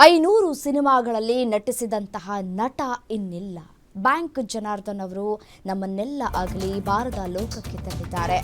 500 ಸಿನಿಮಾಗಳಲ್ಲಿ ನಟಿಸಿದಂತಹ ನಟ ಇನ್ನಿಲ್ಲ. ಬ್ಯಾಂಕ್ ಜನಾರ್ದನ್ ಅವರು ನಮ್ಮನ್ನೆಲ್ಲ ಆಗಲಿ ಬಾರದ ಲೋಕಕ್ಕೆ ತಂದಿದ್ದಾರೆ.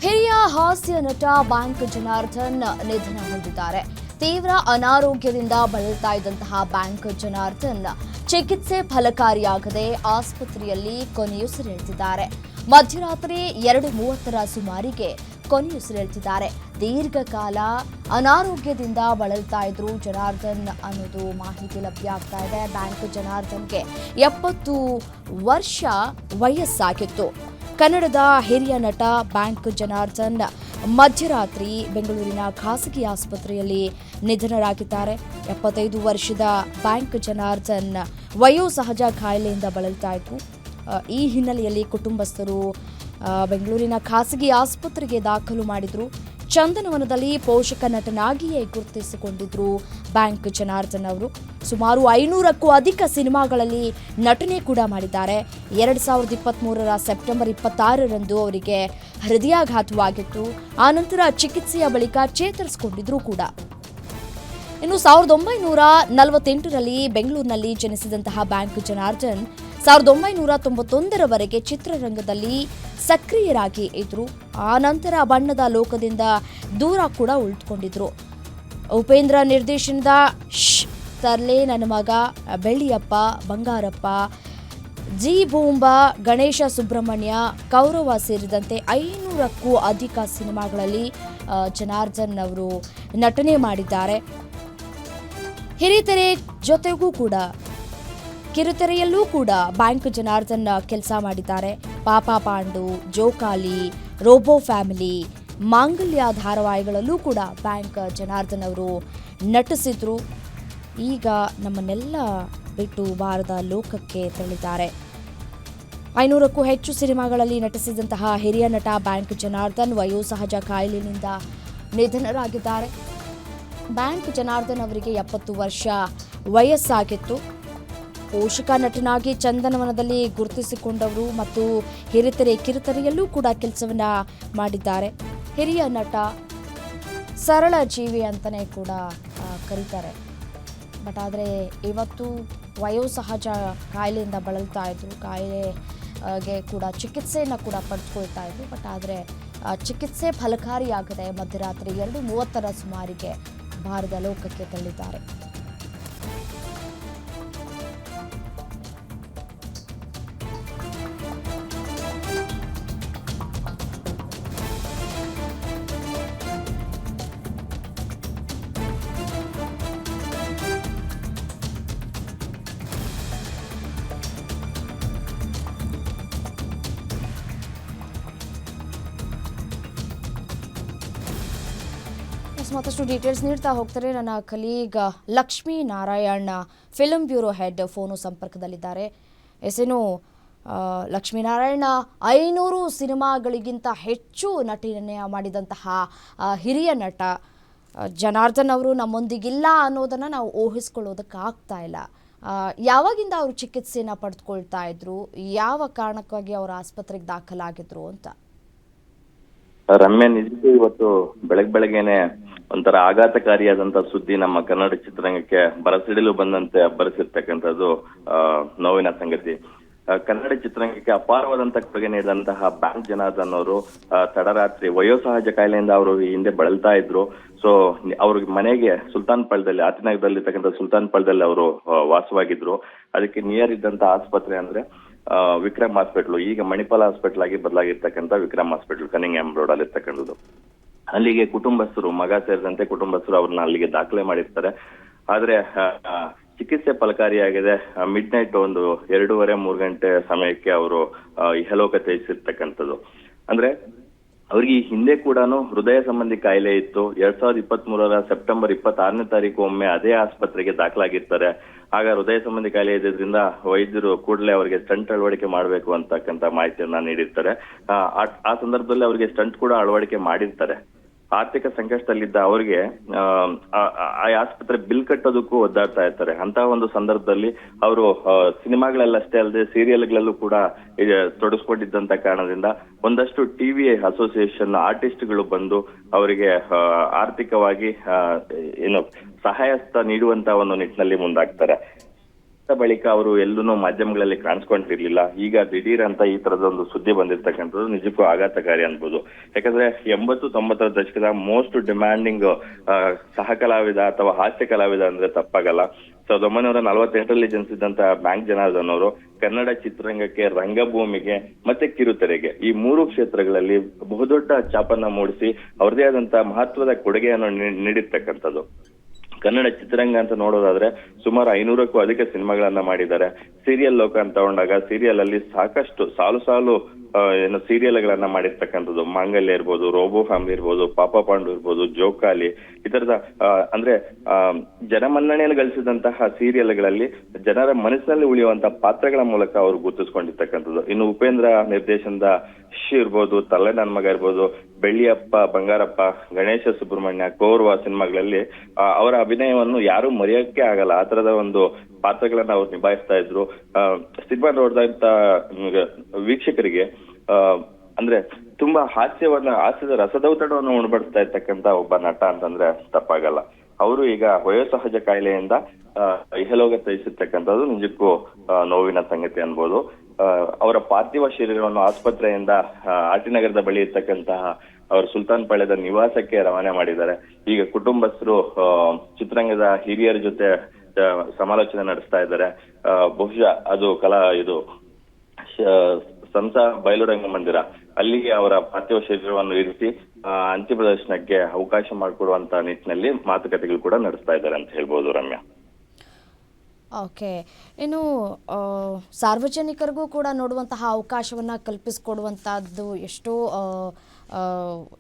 ಹಿರಿಯ ಹಾಸ್ಯ ನಟ ಬ್ಯಾಂಕ್ ಜನಾರ್ದನ್ ನಿಧನ ಹೊಂದಿದ್ದಾರೆ. ತೀವ್ರ ಅನಾರೋಗ್ಯದಿಂದ ಬಳಲ್ತಾ ಇದ್ದಂತಹ ಬ್ಯಾಂಕ್ ಜನಾರ್ದನ್ ಚಿಕಿತ್ಸೆ ಫಲಕಾರಿಯಾಗದೆ ಆಸ್ಪತ್ರೆಯಲ್ಲಿ ಕೊನೆಯುಸಿರೆಳೆದಿದ್ದಾರೆ. ಮಧ್ಯರಾತ್ರಿ 2:30 ಸುಮಾರಿಗೆ ಕೊನೆಯುಸಿರೆಳೆದಿದ್ದಾರೆ. ದೀರ್ಘಕಾಲ ಅನಾರೋಗ್ಯದಿಂದ ಬಳಲ್ತಾ ಇದ್ರು ಜನಾರ್ದನ್ ಅನ್ನೋದು ಮಾಹಿತಿ ಲಭ್ಯ ಆಗ್ತಾ ಇದೆ. ಬ್ಯಾಂಕ್ ಜನಾರ್ದನ್ಗೆ 70 ವರ್ಷ ವಯಸ್ಸಾಗಿತ್ತು. ಕನ್ನಡದ ಹಿರಿಯ ನಟ ಬ್ಯಾಂಕ್ ಜನಾರ್ದನ್ ಮಧ್ಯರಾತ್ರಿ ಬೆಂಗಳೂರಿನ ಖಾಸಗಿ ಆಸ್ಪತ್ರೆಯಲ್ಲಿ ನಿಧನರಾಗಿದ್ದಾರೆ. 75 ವರ್ಷದ ಬ್ಯಾಂಕ್ ಜನಾರ್ದನ್ ವಯೋಸಹಜ ಕಾಯಿಲೆಯಿಂದ ಬಳಲ್ತಾ ಇದ್ರು. ಈ ಹಿನ್ನೆಲೆಯಲ್ಲಿ ಕುಟುಂಬಸ್ಥರು ಬೆಂಗಳೂರಿನ ಖಾಸಗಿ ಆಸ್ಪತ್ರೆಗೆ ದಾಖಲು ಮಾಡಿದ್ರು. ಚಂದನವನದಲ್ಲಿ ಪೋಷಕ ನಟನಾಗಿಯೇ ಗುರುತಿಸಿಕೊಂಡಿದ್ರು ಬ್ಯಾಂಕ್ ಜನಾರ್ದನ್ ಅವರು. ಸುಮಾರು 500ಕ್ಕೂ ಅಧಿಕ ಸಿನಿಮಾಗಳಲ್ಲಿ ನಟನೆ ಕೂಡ ಮಾಡಿದ್ದಾರೆ. 2023 ಸೆಪ್ಟೆಂಬರ್ 26ರಂದು ಅವರಿಗೆ ಹೃದಯಾಘಾತವಾಗಿತ್ತು. ಆನಂತರ ಚಿಕಿತ್ಸೆಯ ಬಳಿಕ ಚೇತರಿಸಿಕೊಂಡಿದ್ರು ಕೂಡ. ಇನ್ನು 1948ರಲ್ಲಿ ಬೆಂಗಳೂರಿನಲ್ಲಿ ಜನಿಸಿದಂತಹ ಬ್ಯಾಂಕ್ ಜನಾರ್ದನ್ 1991ರವರೆಗೆ ಚಿತ್ರರಂಗದಲ್ಲಿ ಸಕ್ರಿಯರಾಗಿ ಇದ್ರು. ಆ ನಂತರ ಬಣ್ಣದ ಲೋಕದಿಂದ ದೂರ ಕೂಡ ಉಳಿದುಕೊಂಡಿದ್ರು. ಉಪೇಂದ್ರ ನಿರ್ದೇಶನದ ತರ್ಲೆ ನನ್ನ ಮಗ, ಬೆಳ್ಳಿಯಪ್ಪ, ಬಂಗಾರಪ್ಪ, ಜಿ ಬೂಂಬಾ, ಗಣೇಶ ಸುಬ್ರಹ್ಮಣ್ಯ, ಕೌರವ ಸೇರಿದಂತೆ 500ಕ್ಕೂ ಅಧಿಕ ಸಿನಿಮಾಗಳಲ್ಲಿ ಜನಾರ್ದನ್ ಅವರು ನಟನೆ ಮಾಡಿದ್ದಾರೆ. ಹಿರಿತೆರೆ ಜೊತೆಗೂ ಕೂಡ ಕಿರುತೆರೆಯಲ್ಲೂ ಕೂಡ ಬ್ಯಾಂಕ್ ಜನಾರ್ದನ್ ಕೆಲಸ ಮಾಡಿದ್ದಾರೆ. ಪಾಪ ಪಾಂಡು, ಜೋಕಾಲಿ, ರೋಬೋ ಫ್ಯಾಮಿಲಿ, ಮಾಂಗಲ್ಯ ಧಾರಾವಾಹಿಗಳಲ್ಲೂ ಕೂಡ ಬ್ಯಾಂಕ್ ಜನಾರ್ದನ್ ಅವರು ನಟಿಸಿದ್ರು. ಈಗ ನಮ್ಮನ್ನೆಲ್ಲ ಬಿಟ್ಟು ಬಾರದ ಲೋಕಕ್ಕೆ ತೆರಳಿದ್ದಾರೆ. 500ಕ್ಕೂ ಹೆಚ್ಚು ಸಿನಿಮಾಗಳಲ್ಲಿ ನಟಿಸಿದಂತಹ ಹಿರಿಯ ನಟ ಬ್ಯಾಂಕ್ ಜನಾರ್ದನ್ ವಯೋಸಹಜ ಕಾಯಿಲೆಯಿಂದ ನಿಧನರಾಗಿದ್ದಾರೆ. ಬ್ಯಾಂಕ್ ಜನಾರ್ದನ್ ಅವರಿಗೆ 70 ವರ್ಷ ವಯಸ್ಸಾಗಿತ್ತು. ಪೋಷಕ ನಟನಾಗಿ ಚಂದನವನದಲ್ಲಿ ಗುರುತಿಸಿಕೊಂಡವರು ಮತ್ತು ಹಿರಿತೆರೆ ಕಿರುತೆರೆಯಲ್ಲೂ ಕೂಡ ಕೆಲಸವನ್ನ ಮಾಡಿದ್ದಾರೆ. ಹಿರಿಯ ನಟ, ಸರಳ ಜೀವಿ ಅಂತಲೇ ಕೂಡ ಕರೀತಾರೆ. ಬಟ್ ಆದರೆ ಇವತ್ತು ವಯೋಸಹಜ ಕಾಯಿಲೆಯಿಂದ ಬಳಲ್ತಾ ಇದ್ರು. ಕಾಯಿಲೆಗೆ ಕೂಡ ಚಿಕಿತ್ಸೆಯನ್ನು ಕೂಡ ಪಡೆದುಕೊಳ್ತಾ ಇದ್ರು. ಬಟ್ ಆದರೆ ಚಿಕಿತ್ಸೆ ಫಲಕಾರಿಯಾಗದೆ ಮಧ್ಯರಾತ್ರಿ 2:30 ಸುಮಾರಿಗೆ ಭಾರತ ಲೋಕಕ್ಕೆ ತೆರಳಿದ್ದಾರೆ. ಮತ್ತಷ್ಟು ಡೀಟೇಲ್ಸ್ ನೀಡ್ತಾ ಹೋಗ್ತಾರೆ ನನ್ನ colleague Lakshmi Narayan, film bureau head phone ಸಂಪರ್ಕದಲ್ಲಿದ್ದಾರೆ. ಎಸೇನು ಲಕ್ಷ್ಮೀನಾರಾಯಣ, 500 ಸಿನಿಮಾಗಳಿಗಿಂತ ಹೆಚ್ಚು ನಟನೆ ಮಾಡಿದಂತಹ ಹಿರಿಯ ನಟ ಜನಾರ್ದನ್ ಅವರು ನಮ್ಮೊಂದಿಗಿಲ್ಲ ಅನ್ನೋದನ್ನು ನಾವು ಊಹಿಸ್ಕೊಳ್ಳೋದಕ್ಕಾಗ್ತಾ ಇಲ್ಲ. ಯಾವಾಗಿಂದ ಅವರು ಚಿಕಿತ್ಸೆಯನ್ನು ಪಡೆದುಕೊಳ್ತಾ ಇದ್ರು, ಯಾವ ಕಾರಣಕ್ಕಾಗಿ ಅವರು ಆಸ್ಪತ್ರೆಗೆ ದಾಖಲಾಗಿದ್ರು ಅಂತ? ರಮ್ಯ, ನಿಜಕ್ಕೂ ಇವತ್ತು ಬೆಳಗ್ಗೆನೆ ಒಂಥರ ಆಘಾತಕಾರಿಯಾದಂತ ಸುದ್ದಿ ನಮ್ಮ ಕನ್ನಡ ಚಿತ್ರರಂಗಕ್ಕೆ ಬರಸಿಡಿಲು ಬಂದಂತೆ ಅಬ್ಬರಿಸಿರ್ತಕ್ಕಂಥದ್ದು ನೋವಿನ ಸಂಗತಿ. ಕನ್ನಡ ಚಿತ್ರರಂಗಕ್ಕೆ ಅಪಾರವಾದಂತ ಕೊಡುಗೆ ನೀಡಿದಂತಹ ಬ್ಯಾಂಕ್ ಜನಾರ್ದನ್ ಅವರು ತಡರಾತ್ರಿ ವಯೋಸಹಜ ಕಾಯಿಲೆಯಿಂದ ಅವರು ಹಿಂದೆ ಬಳಲ್ತಾ ಇದ್ರು. ಸೊ ಅವ್ರ ಮನೆಗೆ ಸುಲ್ತಾನ್ ಪಾಳ್ಯದಲ್ಲಿ, ಆತಿನಗರದಲ್ಲಿರ್ತಕ್ಕಂಥ ಸುಲ್ತಾನ್ ಪಾಳ್ಯದಲ್ಲಿ ಅವರು ವಾಸವಾಗಿದ್ರು. ಅದಕ್ಕೆ ನಿಯರ್ ಇದ್ದಂತ ಆಸ್ಪತ್ರೆ ಅಂದ್ರೆ ವಿಕ್ರಮ್ ಹಾಸ್ಪಿಟ್ಲು, ಈಗ ಮಣಿಪಾಲ್ ಹಾಸ್ಪಿಟಲ್ ಆಗಿ ಬದಲಾಗಿರ್ತಕ್ಕಂಥ ವಿಕ್ರಮ್ ಹಾಸ್ಪಿಟಲ್, ಕನಿಂಗ್ಹ್ಯಾಮ್ ರೋಡ್ ಅಲ್ಲಿ ಇರ್ತಕ್ಕಂಥದ್ದು. ಅಲ್ಲಿಗೆ ಕುಟುಂಬಸ್ಥರು, ಮಗ ಸೇರಿದಂತೆ ಕುಟುಂಬಸ್ಥರು ಅವ್ರನ್ನ ಅಲ್ಲಿಗೆ ದಾಖಲೆ ಮಾಡಿರ್ತಾರೆ. ಆದ್ರೆ ಚಿಕಿತ್ಸೆ ಫಲಕಾರಿಯಾಗಿದೆ. ಮಿಡ್ ನೈಟ್ ಒಂದು 2:30-3 ಗಂಟೆ ಸಮಯಕ್ಕೆ ಅವರು ಇಹಲೋಕ ತ್ಯಜಿಸಿರ್ತಕ್ಕಂಥದ್ದು. ಅಂದ್ರೆ ಅವ್ರಿಗೆ ಈ ಹಿಂದೆ ಕೂಡ ಹೃದಯ ಸಂಬಂಧಿ ಕಾಯಿಲೆ ಇತ್ತು. 2023 ಸೆಪ್ಟೆಂಬರ್ 26ನೇ ತಾರೀಕು ಒಮ್ಮೆ ಅದೇ ಆಸ್ಪತ್ರೆಗೆ ದಾಖಲಾಗಿರ್ತಾರೆ. ಆಗ ಹೃದಯ ಸಂಬಂಧಿ ಕಾಯಿಲೆ ಇದ್ರಿಂದ ವೈದ್ಯರು ಕೂಡಲೇ ಅವರಿಗೆ ಸ್ಟಂಟ್ ಅಳವಡಿಕೆ ಮಾಡಬೇಕು ಅಂತಕ್ಕಂಥ ಮಾಹಿತಿಯನ್ನ ನೀಡಿರ್ತಾರೆ. ಆ ಸಂದರ್ಭದಲ್ಲಿ ಅವರಿಗೆ ಸ್ಟಂಟ್ ಕೂಡ ಅಳವಡಿಕೆ ಮಾಡಿರ್ತಾರೆ. ಆರ್ಥಿಕ ಸಂಕಷ್ಟದಲ್ಲಿದ್ದ ಅವರಿಗೆ ಆ ಆಸ್ಪತ್ರೆ ಬಿಲ್ ಕಟ್ಟೋದಕ್ಕೂ ಒದ್ದಾಡ್ತಾ ಇರ್ತಾರೆ. ಅಂತಹ ಒಂದು ಸಂದರ್ಭದಲ್ಲಿ ಅವರು ಸಿನಿಮಾಗಳಲ್ಲಷ್ಟೇ ಅಲ್ಲದೆ ಸೀರಿಯಲ್ಗಳಲ್ಲೂ ಕೂಡ ತೊಡಗಿಸ್ಕೊಂಡಿದ್ದಂತ ಕಾರಣದಿಂದ ಒಂದಷ್ಟು ಟಿವಿ ಅಸೋಸಿಯೇಷನ್ ಆರ್ಟಿಸ್ಟ್ಗಳು ಬಂದು ಅವರಿಗೆ ಆರ್ಥಿಕವಾಗಿ ಸಹಾಯಸ್ತ ನೀಡುವಂತ ಒಂದು ನಿಟ್ಟಿನಲ್ಲಿ ಮುಂದಾಗ್ತಾರೆ. ಬಳಿಕ ಅವರು ಎಲ್ಲೂ ಮಾಧ್ಯಮಗಳಲ್ಲಿ ಕಾಣಿಸ್ಕೊಂಡಿರ್ಲಿಲ್ಲ. ಈಗ ದಿಢೀರ್ ಅಂತ ಈ ತರದೊಂದು ಸುದ್ದಿ ಬಂದಿರ್ತಕ್ಕಂಥದ್ದು ನಿಜಕ್ಕೂ ಆಘಾತಕಾರಿ ಅನ್ಬೋದು. ಯಾಕಂದ್ರೆ 80-90ರ ದಶಕದ ಮೋಸ್ಟ್ ಡಿಮ್ಯಾಂಡಿಂಗ್ ಸಹ ಕಲಾವಿದ ಅಥವಾ ಹಾಸ್ಯ ಕಲಾವಿದ ಅಂದ್ರೆ ತಪ್ಪಾಗಲ್ಲ. 1948ರಲ್ಲಿ ಜನಿಸಿದಂತ ಬ್ಯಾಂಕ್ ಜನಾರ್ದನ್ ಅವರು ಕನ್ನಡ ಚಿತ್ರರಂಗಕ್ಕೆ, ರಂಗಭೂಮಿಗೆ ಮತ್ತೆ ಕಿರುತೆರೆಗೆ ಈ 3 ಕ್ಷೇತ್ರಗಳಲ್ಲಿ ಬಹುದೊಡ್ಡ ಛಾಪನ್ನ ಮೂಡಿಸಿ ಅವರದೇ ಆದಂತ ಮಹತ್ವದ ಕೊಡುಗೆಯನ್ನು ನೀಡಿರ್ತಕ್ಕಂಥದ್ದು. ಕನ್ನಡ ಚಿತ್ರರಂಗ ಅಂತ ನೋಡೋದಾದ್ರೆ ಸುಮಾರು 500ಕ್ಕೂ ಅಧಿಕ ಸಿನಿಮಾಗಳನ್ನ ಮಾಡಿದ್ದಾರೆ. ಸೀರಿಯಲ್ ಲೋಕ ಅಂತ ತಗೊಂಡಾಗ ಸೀರಿಯಲ್ ಅಲ್ಲಿ ಸಾಕಷ್ಟು ಸಾಲು ಸೀರಿಯಲ್ಗಳನ್ನ ಮಾಡಿರ್ತಕ್ಕಂಥದ್ದು. ಮಾಂಗಲ್ಯ ಇರ್ಬೋದು, ರೋಬೋ ಫ್ಯಾಮಿಲಿ ಇರ್ಬೋದು, ಪಾಪ ಪಾಂಡು ಇರ್ಬೋದು, ಜೋಕಾಲಿ, ಈ ತರದ ಅಂದ್ರೆ ಜನಮನ್ನಣೆಯನ್ನು ಗಳಿಸಿದಂತಹ ಸೀರಿಯಲ್ಗಳಲ್ಲಿ ಜನರ ಮನಸ್ಸಿನಲ್ಲಿ ಉಳಿಯುವಂತ ಪಾತ್ರಗಳ ಮೂಲಕ ಅವರು ಗುರುತಿಸ್ಕೊಂಡಿರ್ತಕ್ಕಂಥದ್ದು. ಇನ್ನು ಉಪೇಂದ್ರ ನಿರ್ದೇಶನದ ಇರ್ಬೋದು, ತಲೆ ನನ್ ಮಗ ಇರ್ಬೋದು, ಬೆಳ್ಳಿಯಪ್ಪ, ಬಂಗಾರಪ್ಪ, ಗಣೇಶ ಸುಬ್ರಹ್ಮಣ್ಯ, ಕೌರವ ಸಿನಿಮಾಗಳಲ್ಲಿ ಅವರ ಅಭಿನಯವನ್ನು ಯಾರು ಮರೆಯೋಕೆ ಆಗಲ್ಲ. ಆ ತರದ ಒಂದು ಪಾತ್ರಗಳನ್ನ ಅವ್ರು ನಿಭಾಯಿಸ್ತಾ ಇದ್ರು. ಸಿನಿಮಾ ನೋಡಿದಂತ ವೀಕ್ಷಕರಿಗೆ ಅಂದ್ರೆ ತುಂಬಾ ಹಾಸ್ಯದ ರಸದೌತಣವನ್ನು ಉಣಬಡಿಸ್ತಾ ಇರ್ತಕ್ಕಂತ ಒಬ್ಬ ನಟ ಅಂತಂದ್ರೆ ತಪ್ಪಾಗಲ್ಲ. ಅವರು ಈಗ ವಯೋಸಹಜ ಕಾಯಿಲೆಯಿಂದ ಇಹಲೋಕ ತ್ಯಜಿಸಿರ್ತಕ್ಕಂಥದ್ದು ನಿಜಕ್ಕೂ ನೋವಿನ ಸಂಗತಿ ಅನ್ಬೋದು. ಅವರ ಪಾರ್ಥಿವ ಶರೀರವನ್ನು ಆಸ್ಪತ್ರೆಯಿಂದ ಆಟಿನಗರದ ಬಳಿ ಇರ್ತಕ್ಕಂತಹ ಅವರು ಸುಲ್ತಾನ್ ಪಾಳ್ಯದ ನಿವಾಸಕ್ಕೆ ರವಾನೆ ಮಾಡಿದ್ದಾರೆ. ಈಗ ಕುಟುಂಬಸ್ಥರು ಚಿತ್ರರಂಗದ ಹಿರಿಯರ ಜೊತೆ ಸಮಾಲೋಚನೆ ನಡೆಸ್ತಾ ಇದ್ದಾರೆ. ಬಹುಶಃ ಅದು ಸಂಸಾ ಬಯಲು ರಂಗಮಂದಿರ ಅಲ್ಲಿಗೆ ಅವರ ಪಾರ್ಥಿವ ಶರೀರವನ್ನು ಇರಿಸಿ ಅಂತಿಮ ದರ್ಶನಕ್ಕೆ ಅವಕಾಶ ಮಾಡಿಕೊಡುವಂತ ನಿಟ್ಟಿನಲ್ಲಿ ಮಾತುಕತೆಗಳು ಕೂಡ ನಡೆಸ್ತಾ ಇದ್ದಾರೆ ಅಂತ ಹೇಳ್ಬೋದು ರಮ್ಯಾ. ಓಕೆ, ಇನ್ನು ಸಾರ್ವಜನಿಕರಿಗೂ ಕೂಡ ನೋಡುವಂತಹ ಅವಕಾಶವನ್ನು ಕಲ್ಪಿಸಿಕೊಡುವಂಥದ್ದು ಎಷ್ಟೋ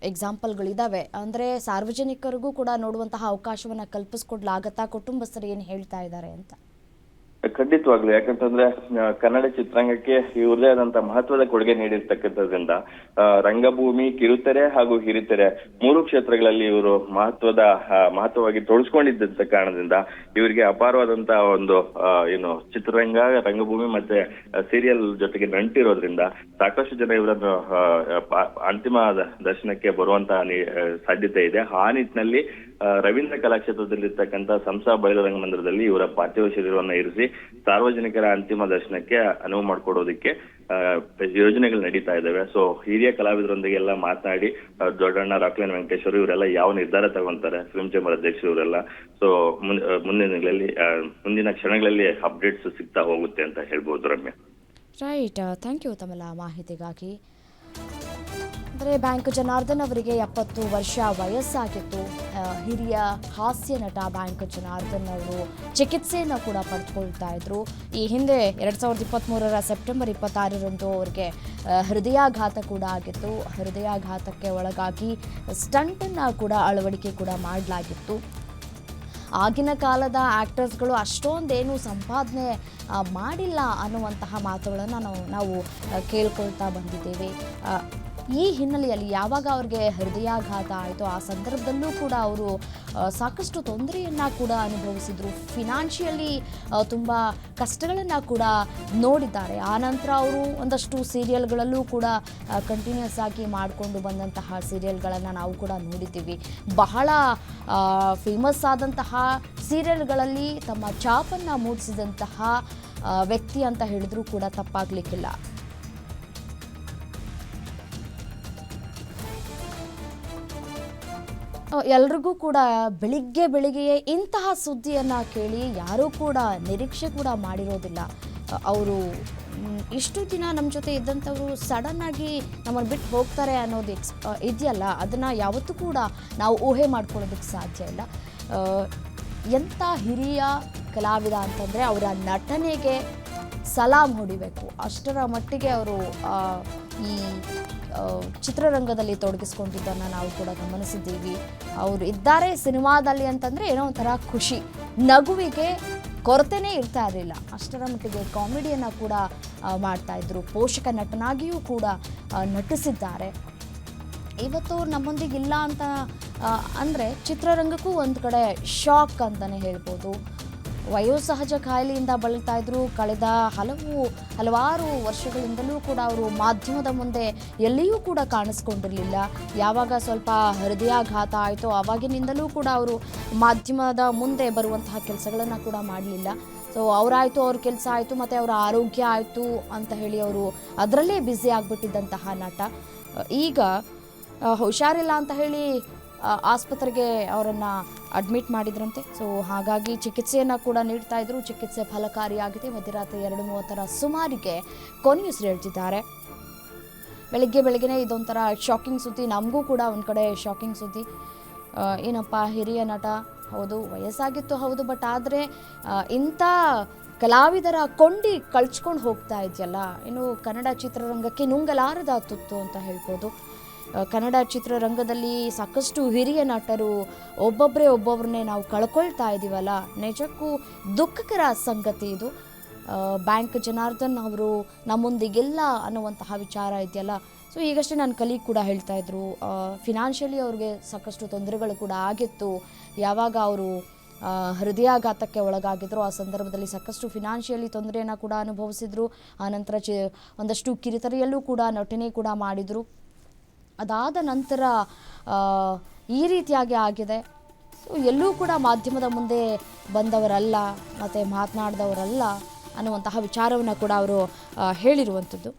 ಎಕ್ಸಾಂಪಲ್ಗಳಿದ್ದಾವೆ. ಅಂದರೆ ಸಾರ್ವಜನಿಕರಿಗೂ ಕೂಡ ನೋಡುವಂತಹ ಅವಕಾಶವನ್ನು ಕಲ್ಪಿಸ್ಕೊಡ್ಲಾಗತ್ತಾ? ಕುಟುಂಬಸ್ಥರು ಏನು ಹೇಳ್ತಾ ಇದ್ದಾರೆ ಅಂತ? ಖಂಡಿತವಾಗ್ಲು. ಯಾಕಂತಂದ್ರೆ ಕನ್ನಡ ಚಿತ್ರರಂಗಕ್ಕೆ ಇವ್ರದೇ ಆದಂತ ಮಹತ್ವದ ಕೊಡುಗೆ ನೀಡಿರ್ತಕ್ಕಂಥದ್ರಿಂದ ರಂಗಭೂಮಿ, ಕಿರುತೆರೆ ಹಾಗೂ ಹಿರಿತೆರೆ 3 ಕ್ಷೇತ್ರಗಳಲ್ಲಿ ಇವರು ಮಹತ್ವವಾಗಿ ತೊಡಸ್ಕೊಂಡಿದ್ದಂತ ಕಾರಣದಿಂದ ಇವರಿಗೆ ಅಪಾರವಾದಂತ ಒಂದು ಚಿತ್ರರಂಗ, ರಂಗಭೂಮಿ ಮತ್ತೆ ಸೀರಿಯಲ್ ಜೊತೆಗೆ ನಂಟಿರೋದ್ರಿಂದ ಸಾಕಷ್ಟು ಜನ ಇವರನ್ನು ಅಂತಿಮ ದರ್ಶನಕ್ಕೆ ಬರುವಂತಹ ಸಾಧ್ಯತೆ ಇದೆ. ಆ ನಿಟ್ಟಿನಲ್ಲಿ ರವೀಂದ್ರ ಕಲಾಕ್ಷೇತ್ರದಲ್ಲಿರ್ತಕ್ಕಂಥ ಸಂಸಾ ಬಯಲು ರಂಗಮಂದಿರದಲ್ಲಿ ಇವರ ಪಾರ್ಥಿವ ಶರೀರವನ್ನು ಇರಿಸಿ ಸಾರ್ವಜನಿಕರ ಅಂತಿಮ ದರ್ಶನಕ್ಕೆ ಅನುವು ಮಾಡಿಕೊಡೋದಕ್ಕೆ ಯೋಜನೆಗಳು ನಡೀತಾ ಇದ್ದಾವೆ. ಸೊ ಹಿರಿಯ ಕಲಾವಿದರೊಂದಿಗೆ ಎಲ್ಲ ಮಾತನಾಡಿ ದೊಡ್ಡಣ್ಣ ರಾಕ್ಲೈನ್ ವೆಂಕಟೇಶ್ವರ ಇವರೆಲ್ಲ ಯಾವ ನಿರ್ಧಾರ ತಗೊಂತಾರೆ, ಫಿಲ್ಮ್ ಚೇಂಬರ್ ಅಧ್ಯಕ್ಷರು ಇವರೆಲ್ಲ, ಸೊ ಮುಂದಿನ ಕ್ಷಣಗಳಲ್ಲಿ ಅಪ್ಡೇಟ್ಸ್ ಸಿಗ್ತಾ ಹೋಗುತ್ತೆ ಅಂತ ಹೇಳ್ಬೋದು ರಮ್ಯ. ರೈಟ್, ಥ್ಯಾಂಕ್ ಯು ತಮ್ಮೆಲ್ಲ ಮಾಹಿತಿಗಾಗಿ. ಅಂದರೆ ಬ್ಯಾಂಕ್ ಜನಾರ್ದನ್ ಅವರಿಗೆ 70 ವರ್ಷ ವಯಸ್ಸಾಗಿತ್ತು. ಹಿರಿಯ ಹಾಸ್ಯ ನಟ ಬ್ಯಾಂಕ್ ಜನಾರ್ದನ್ ಅವರು ಚಿಕಿತ್ಸೆಯನ್ನು ಕೂಡ ಪಡೆದುಕೊಳ್ತಾ ಇದ್ರು. ಈ ಹಿಂದೆ 2023 ಸೆಪ್ಟೆಂಬರ್ 26ರಂದು ಅವರಿಗೆ ಹೃದಯಾಘಾತ ಕೂಡ ಆಗಿತ್ತು. ಹೃದಯಾಘಾತಕ್ಕೆ ಒಳಗಾಗಿ ಸ್ಟಂಟನ್ನು ಕೂಡ ಅಳವಡಿಕೆ ಕೂಡ ಮಾಡಲಾಗಿತ್ತು. ಆಗಿನ ಕಾಲದ ಆ್ಯಕ್ಟರ್ಸ್ಗಳು ಅಷ್ಟೊಂದೇನು ಸಂಪಾದನೆ ಮಾಡಿಲ್ಲ ಅನ್ನುವಂತಹ ಮಾತುಗಳನ್ನು ನಾವು ಕೇಳ್ಕೊಳ್ತಾ ಬಂದಿದ್ದೇವೆ. ಈ ಹಿನ್ನೆಲೆಯಲ್ಲಿ ಯಾವಾಗ ಅವ್ರಿಗೆ ಹೃದಯಾಘಾತ ಆಯಿತು ಆ ಸಂದರ್ಭದಲ್ಲೂ ಕೂಡ ಅವರು ಸಾಕಷ್ಟು ತೊಂದರೆಯನ್ನು ಕೂಡ ಅನುಭವಿಸಿದರು. ಫಿನಾನ್ಷಿಯಲಿ ತುಂಬ ಕಷ್ಟಗಳನ್ನು ಕೂಡ ನೋಡಿದ್ದಾರೆ. ಆನಂತರ ಅವರು ಒಂದಷ್ಟು ಸೀರಿಯಲ್ಗಳಲ್ಲೂ ಕೂಡ ಕಂಟಿನ್ಯೂಸ್ ಆಗಿ ಮಾಡಿಕೊಂಡು ಬಂದಂತಹ ಸೀರಿಯಲ್ಗಳನ್ನು ನಾವು ಕೂಡ ನೋಡಿದ್ದೀವಿ. ಬಹಳ ಫೇಮಸ್ ಆದಂತಹ ಸೀರಿಯಲ್ಗಳಲ್ಲಿ ತಮ್ಮ ಛಾಪನ್ನು ಮೂಡಿಸಿದಂತಹ ವ್ಯಕ್ತಿ ಅಂತ ಹೇಳಿದ್ರೂ ಕೂಡ ತಪ್ಪಾಗಲಿಕ್ಕಿಲ್ಲ. ಎಲ್ರಿಗೂ ಕೂಡ ಬೆಳಿಗ್ಗೆಯೇ ಇಂತಹ ಸುದ್ದಿಯನ್ನು ಕೇಳಿ ಯಾರೂ ಕೂಡ ನಿರೀಕ್ಷೆ ಕೂಡ ಮಾಡಿರೋದಿಲ್ಲ. ಅವರು ಇಷ್ಟು ದಿನ ನಮ್ಮ ಜೊತೆ ಇದ್ದಂಥವರು ಸಡನ್ನಾಗಿ ನಮ್ಮನ್ನು ಬಿಟ್ಟು ಹೋಗ್ತಾರೆ ಅನ್ನೋದು ಇದೆಯಲ್ಲ, ಅದನ್ನು ಯಾವತ್ತೂ ಕೂಡ ನಾವು ಊಹೆ ಮಾಡ್ಕೊಳ್ಳೋದಕ್ಕೆ ಸಾಧ್ಯ ಇಲ್ಲ. ಎಂಥ ಹಿರಿಯ ಕಲಾವಿದ ಅಂತಂದರೆ ಅವರ ನಟನೆಗೆ ಸಲಾಂ ಹೊಡಿಬೇಕು. ಅಷ್ಟರ ಮಟ್ಟಿಗೆ ಅವರು ಈ ಚಿತ್ರರಂಗದಲ್ಲಿ ತೊಡಗಿಸ್ಕೊಂಡಿದ್ದನ್ನು ನಾವು ಕೂಡ ಗಮನಿಸಿದ್ದೀವಿ. ಅವರು ಇದ್ದಾರೆ ಸಿನಿಮಾದಲ್ಲಿ ಅಂತಂದರೆ ಏನೋ ಒಂಥರ ಖುಷಿ, ನಗುವಿಗೆ ಕೊರತೆನೇ ಇರ್ತಾ ಇರಲಿಲ್ಲ. ಅಷ್ಟರ ಮಟ್ಟಿಗೆ ಕಾಮಿಡಿಯನ್ನು ಕೂಡ ಮಾಡ್ತಾಯಿದ್ರು. ಪೋಷಕ ನಟನಾಗಿಯೂ ಕೂಡ ನಟಿಸಿದ್ದಾರೆ. ಇವತ್ತು ನಮ್ಮೊಂದಿಗಿಲ್ಲ ಅಂತ ಅಂದರೆ ಚಿತ್ರರಂಗಕ್ಕೂ ಒಂದು ಕಡೆ ಶಾಕ್ ಅಂತಲೇ ಹೇಳ್ಬೋದು. ವಯೋಸಹಜ ಕಾಯಿಲೆಯಿಂದ ಬಳಲ್ತಾ ಇದ್ರು. ಕಳೆದ ಹಲವಾರು ವರ್ಷಗಳಿಂದಲೂ ಕೂಡ ಅವರು ಮಾಧ್ಯಮದ ಮುಂದೆ ಎಲ್ಲಿಯೂ ಕೂಡ ಕಾಣಿಸ್ಕೊಂಡಿರಲಿಲ್ಲ. ಯಾವಾಗ ಸ್ವಲ್ಪ ಹೃದಯಾಘಾತ ಆಯಿತೋ ಆವಾಗಿನಿಂದಲೂ ಕೂಡ ಅವರು ಮಾಧ್ಯಮದ ಮುಂದೆ ಬರುವಂತಹ ಕೆಲಸಗಳನ್ನು ಕೂಡ ಮಾಡಲಿಲ್ಲ. ಸೊ ಅವರಾಯಿತು, ಅವ್ರ ಕೆಲಸ ಆಯಿತು, ಮತ್ತು ಅವರ ಆರೋಗ್ಯ ಆಯಿತು ಅಂತ ಹೇಳಿ ಅವರು ಅದರಲ್ಲೇ ಬ್ಯುಸಿ ಆಗಿಬಿಟ್ಟಿದ್ದಂತಹ ನಟ ಈಗ ಹುಷಾರಿಲ್ಲ ಅಂತ ಹೇಳಿ ಆಸ್ಪತ್ರೆಗೆ ಅವರನ್ನು ಅಡ್ಮಿಟ್ ಮಾಡಿದ್ರಂತೆ. ಸೊ ಹಾಗಾಗಿ ಚಿಕಿತ್ಸೆಯನ್ನು ಕೂಡ ನೀಡ್ತಾ ಇದ್ರು. ಚಿಕಿತ್ಸೆ ಫಲಕಾರಿಯಾಗಿದೆ. ಮಧ್ಯರಾತ್ರಿ 2:30 ಸುಮಾರಿಗೆ ಕೊನೆಯುಸಿರೆಳೆದಿದ್ದಾರೆ. ಬೆಳಗ್ಗೆನೇ ಇದೊಂಥರ ಶಾಕಿಂಗ್ ಸುದ್ದಿ. ನಮಗೂ ಕೂಡ ಒಂದು ಕಡೆ ಶಾಕಿಂಗ್ ಸುದ್ದಿ. ಏನಪ್ಪ, ಹಿರಿಯ ನಟ ಹೌದು, ವಯಸ್ಸಾಗಿತ್ತು ಹೌದು, ಬಟ್ ಆದರೆ ಇಂಥ ಕಲಾವಿದರ ಕೊಂಡಿ ಕಳ್ಚ್ಕೊಂಡು ಹೋಗ್ತಾ ಇದೆಯಲ್ಲ, ಇನ್ನು ಕನ್ನಡ ಚಿತ್ರರಂಗಕ್ಕೆ ನುಂಗಲಾರದ ತುತ್ತು ಅಂತ ಹೇಳ್ಬೋದು. ಕನ್ನಡ ಚಿತ್ರರಂಗದಲ್ಲಿ ಸಾಕಷ್ಟು ಹಿರಿಯ ನಟರು ಒಬ್ಬೊಬ್ಬರನ್ನೇ ನಾವು ಕಳ್ಕೊಳ್ತಾ ಇದ್ದೀವಲ್ಲ, ನಿಜಕ್ಕೂ ದುಃಖಕರ ಸಂಗತಿ ಇದು. ಬ್ಯಾಂಕ್ ಜನಾರ್ದನ್ ಅವರು ನಮ್ಮೊಂದಿಗೆಲ್ಲ ಅನ್ನುವಂತಹ ವಿಚಾರ ಇದೆಯಲ್ಲ. ಸೊ ಈಗಷ್ಟೇ ನನ್ನ ಕಲೀಗ್ ಕೂಡ ಹೇಳ್ತಾ ಇದ್ರು, ಫಿನಾನ್ಷಿಯಲಿ ಅವ್ರಿಗೆ ಸಾಕಷ್ಟು ತೊಂದರೆಗಳು ಕೂಡ ಆಗಿತ್ತು. ಯಾವಾಗ ಅವರು ಹೃದಯಾಘಾತಕ್ಕೆ ಒಳಗಾಗಿದ್ರು ಆ ಸಂದರ್ಭದಲ್ಲಿ ಸಾಕಷ್ಟು ಫಿನಾನ್ಷಿಯಲಿ ತೊಂದರೆಯನ್ನು ಕೂಡ ಅನುಭವಿಸಿದ್ರು. ಆನಂತರ ಒಂದಷ್ಟು ಕಿರುತೆರೆಯಲ್ಲೂ ಕೂಡ ನಟನೆ ಕೂಡ ಮಾಡಿದರು. ಅದಾದ ನಂತರ ಈ ರೀತಿಯಾಗಿ ಆಗಿದೆ. ಸೊ ಎಲ್ಲೂ ಕೂಡ ಮಾಧ್ಯಮದ ಮುಂದೆ ಬಂದವರಲ್ಲ ಮತ್ತು ಮಾತನಾಡಿದವರಲ್ಲ ಅನ್ನುವಂತಹ ವಿಚಾರವನ್ನು ಕೂಡ ಅವರು ಹೇಳಿರುವಂಥದ್ದು.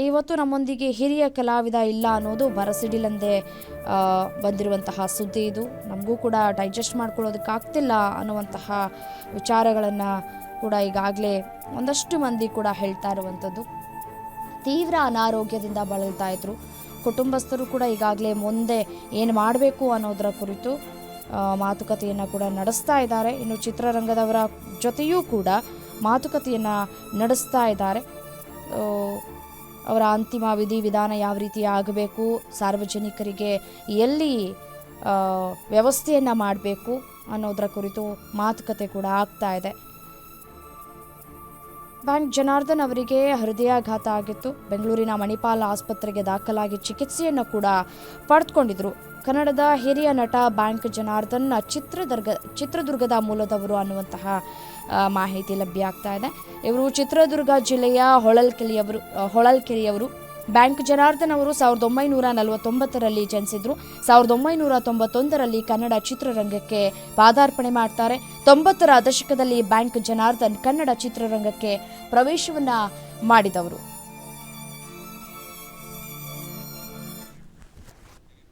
ಇವತ್ತು ನಮ್ಮೊಂದಿಗೆ ಹಿರಿಯ ಕಲಾವಿದ ಇಲ್ಲ ಅನ್ನೋದು ಬರಸಿಡಿಲಂದೇ ಬಂದಿರುವಂತಹ ಸುದ್ದಿ ಇದು. ನಮಗೂ ಕೂಡ ಡೈಜೆಸ್ಟ್ ಮಾಡ್ಕೊಳ್ಳೋದಕ್ಕಾಗ್ತಿಲ್ಲ ಅನ್ನುವಂತಹ ವಿಚಾರಗಳನ್ನು ಕೂಡ ಈಗಾಗಲೇ ಒಂದಷ್ಟು ಮಂದಿ ಕೂಡ ಹೇಳ್ತಾ ಇರುವಂಥದ್ದು. ತೀವ್ರ ಅನಾರೋಗ್ಯದಿಂದ ಬಳಲ್ತಾ ಇದ್ರು. ಕುಟುಂಬಸ್ಥರು ಕೂಡ ಈಗಾಗಲೇ ಮುಂದೆ ಏನು ಮಾಡಬೇಕು ಅನ್ನೋದರ ಕುರಿತು ಮಾತುಕತೆಯನ್ನು ಕೂಡ ನಡೆಸ್ತಾ ಇದ್ದಾರೆ. ಇನ್ನು ಚಿತ್ರರಂಗದವರ ಜೊತೆಯೂ ಕೂಡ ಮಾತುಕತೆಯನ್ನು ನಡೆಸ್ತಾ ಇದ್ದಾರೆ. ಅವರ ಅಂತಿಮ ವಿಧಾನ ಯಾವ ರೀತಿ ಆಗಬೇಕು, ಸಾರ್ವಜನಿಕರಿಗೆ ಎಲ್ಲಿ ವ್ಯವಸ್ಥೆಯನ್ನು ಮಾಡಬೇಕು ಅನ್ನೋದರ ಕುರಿತು ಮಾತುಕತೆ ಕೂಡ ಆಗ್ತಾ ಇದೆ. ಬ್ಯಾಂಕ್ ಜನಾರ್ದನ್ ಅವರಿಗೆ ಹೃದಯಾಘಾತ ಆಗಿತ್ತು. ಬೆಂಗಳೂರಿನ ಮಣಿಪಾಲ್ ಆಸ್ಪತ್ರೆಗೆ ದಾಖಲಾಗಿ ಚಿಕಿತ್ಸೆಯನ್ನು ಕೂಡ ಪಡೆದುಕೊಂಡಿದ್ರು. ಕನ್ನಡದ ಹಿರಿಯ ನಟ ಬ್ಯಾಂಕ್ ಜನಾರ್ದನ್ ಚಿತ್ರದುರ್ಗದ ಮೂಲದವರು ಅನ್ನುವಂತಹ ಮಾಹಿತಿ ಲಭ್ಯ ಆಗ್ತಾ ಇದೆ. ಇವರು ಚಿತ್ರದುರ್ಗ ಜಿಲ್ಲೆಯ ಹೊಳಲ್ಕೆರೆಯವರು. ಬ್ಯಾಂಕ್ ಜನಾರ್ದನ್ ಅವರು 1949ರಲ್ಲಿ ಜನಿಸಿದ್ರು. 1991ರಲ್ಲಿ ಕನ್ನಡ ಚಿತ್ರರಂಗಕ್ಕೆ ಪಾದಾರ್ಪಣೆ ಮಾಡ್ತಾರೆ. 90ರ ದಶಕದಲ್ಲಿ ಬ್ಯಾಂಕ್ ಜನಾರ್ದನ್ ಕನ್ನಡ ಚಿತ್ರರಂಗಕ್ಕೆ ಪ್ರವೇಶವನ್ನ ಮಾಡಿದವರು.